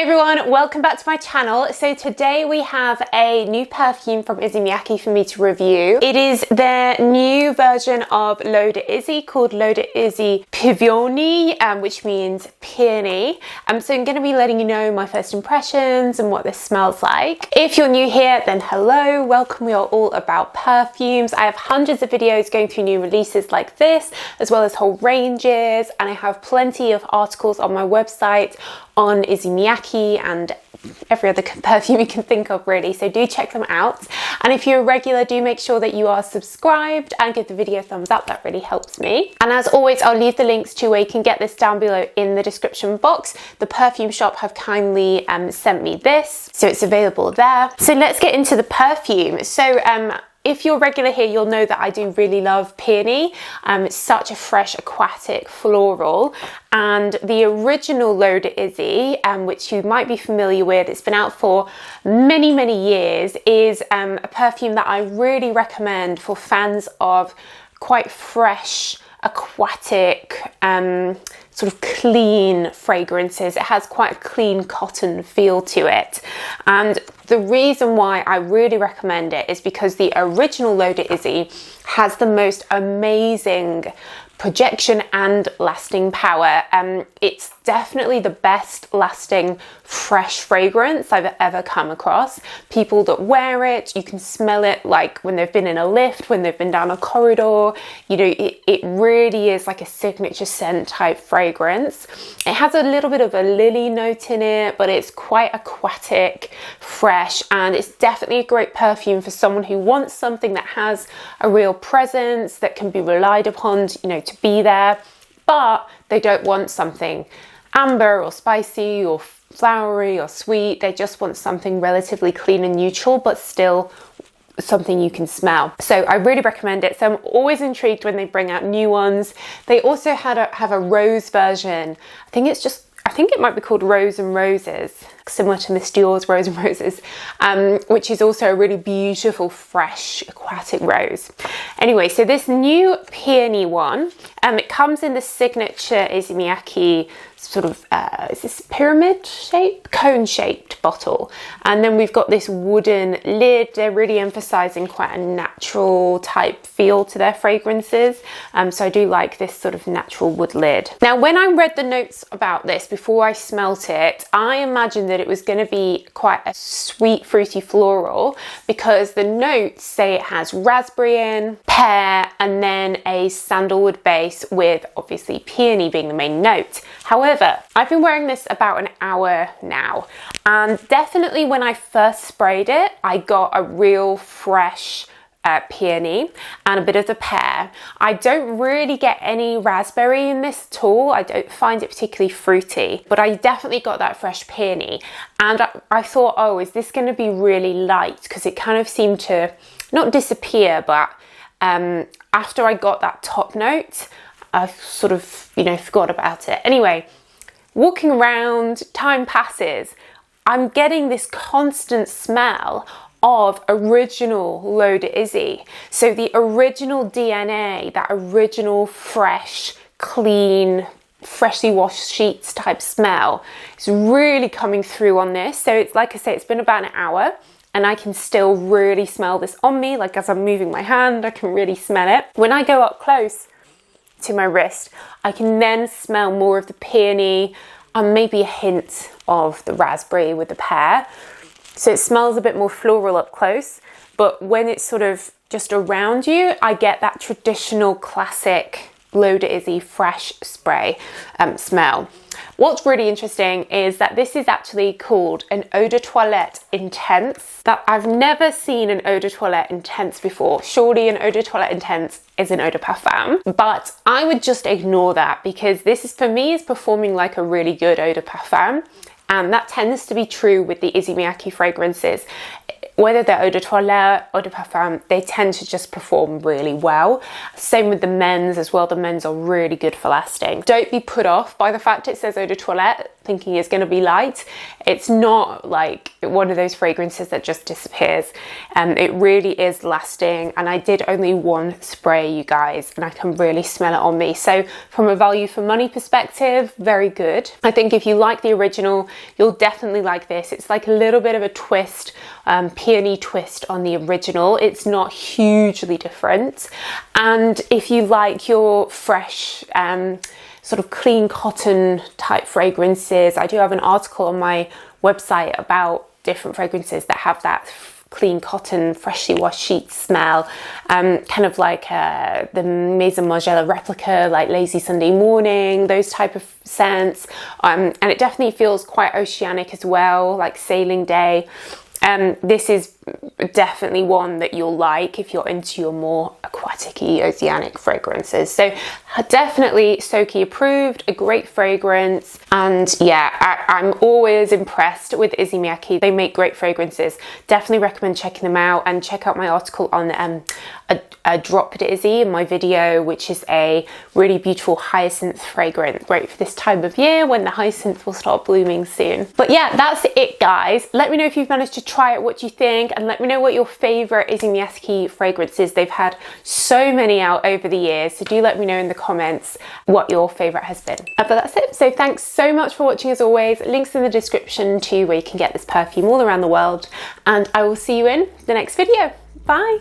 Hi everyone, welcome back to my channel. So today we have a new perfume from ISSEY MIYAKE for me to review. It is their new version of L'Eau d'Issey called L'Eau d'Issey PIVOINE, which means peony. So I'm going to be letting you know my first impressions and what this smells like. If you're new here, then hello, welcome. We are all about perfumes. I have hundreds of videos going through new releases like this, as well as whole ranges, and I have plenty of articles on my website on ISSEY MIYAKE and every other perfume you can think of really, so do check them out. And if you're a regular, do make sure that you are subscribed and give the video a thumbs up, that really helps me. And as always, I'll leave the links to where you can get this down below in the description box. The perfume shop have kindly sent me this, so it's available there. So let's get into the perfume. So if you're regular here, you'll know that I do really love peony. It's such a fresh, aquatic floral. And the original L'Eau d'Issey, which you might be familiar with, it's been out for many, many years, is a perfume that I really recommend for fans of quite fresh, aquatic, sort of clean fragrances. It has quite a clean cotton feel to it. And the reason why I really recommend it is because the original L'Eau d'Issey has the most amazing projection and lasting power. It's definitely the best lasting fresh fragrance I've ever come across. People that wear it, you can smell it like when they've been in a lift, when they've been down a corridor. You know, it really is like a signature scent type fragrance. It has a little bit of a lily note in it, but it's quite aquatic, fresh, and it's definitely a great perfume for someone who wants something that has a real presence, that can be relied upon, you know, to be there, but they don't want something amber or spicy or flowery or sweet. They just want something relatively clean and neutral, but still something you can smell. So I really recommend it. So I'm always intrigued when they bring out new ones. They also have a rose version. I think it might be called Rose and Roses, similar to Miss Dior's Rose and Roses, which is also a really beautiful, fresh, aquatic rose. Anyway, so this new peony one, it comes in the signature ISSEY MIYAKE sort of, is this pyramid shape? Cone shaped bottle. And then we've got this wooden lid. They're really emphasizing quite a natural type feel to their fragrances. So I do like this sort of natural wood lid. Now, when I read the notes about this before I smelt it, I imagined that it was going to be quite a sweet, fruity floral, because the notes say it has raspberry in, pear, and then a sandalwood base with obviously peony being the main note. However, I've been wearing this about an hour now, and definitely when I first sprayed it, I got a real fresh peony and a bit of the pear. I don't really get any raspberry in this at all. I don't find it particularly fruity, but I definitely got that fresh peony. And I thought, oh, is this going to be really light? Because it kind of seemed to not disappear, but after I got that top note, I sort of, you know, forgot about it. Anyway, walking around, time passes, I'm getting this constant smell of original L'Eau d'Issey. So the original DNA, that original fresh, clean, freshly washed sheets type smell is really coming through on this. So it's like I say, it's been about an hour and I can still really smell this on me. Like as I'm moving my hand, I can really smell it. When I go up close to my wrist, I can then smell more of the peony and maybe a hint of the raspberry with the pear. So it smells a bit more floral up close, but when it's sort of just around you, I get that traditional classic L'Eau d'Issey fresh spray smell. What's really interesting is that this is actually called an eau de toilette intense. That I've never seen an eau de toilette intense before. Surely an eau de toilette intense is an eau de parfum, but I would just ignore that, because this is, for me, is performing like a really good eau de parfum. And that tends to be true with the ISSEY MIYAKE fragrances. whether they're eau de toilette, eau de parfum, they tend to just perform really well. Same with the men's as well. The men's are really good for lasting. Don't be put off by the fact it says eau de toilette, thinking it's going to be light. It's not like one of those fragrances that just disappears. It really is lasting, and I did only one spray, you guys, and I can really smell it on me. So from a value for money perspective, very good. I think if you like the original, you'll definitely like this. It's like a little bit of a twist, peony twist on the original. It's not hugely different. And if you like your fresh, sort of clean cotton type fragrances, I do have an article on my website about different fragrances that have that clean cotton, freshly washed sheet smell, kind of like the Maison Margiela replica, like Lazy Sunday Morning, those type of scents. And it definitely feels quite oceanic as well, like Sailing Day. This is definitely one that you'll like if you're into your more aquatic-y, oceanic fragrances. So definitely Soki approved, a great fragrance. And yeah, I'm always impressed with ISSEY MIYAKE. They make great fragrances. Definitely recommend checking them out, and check out my article on a dropped ISSEY in my video, which is a really beautiful hyacinth fragrance. Great for this time of year when the hyacinth will start blooming soon. But yeah, that's it, guys. Let me know if you've managed to try it, what you think, and let me know what your favorite ISSEY MIYAKE fragrance is. They've had so many out over the years, so do let me know in the comments what your favorite has been. But that's it. So thanks so much for watching as always. Links in the description to where you can get this perfume all around the world, and I will see you in the next video. Bye.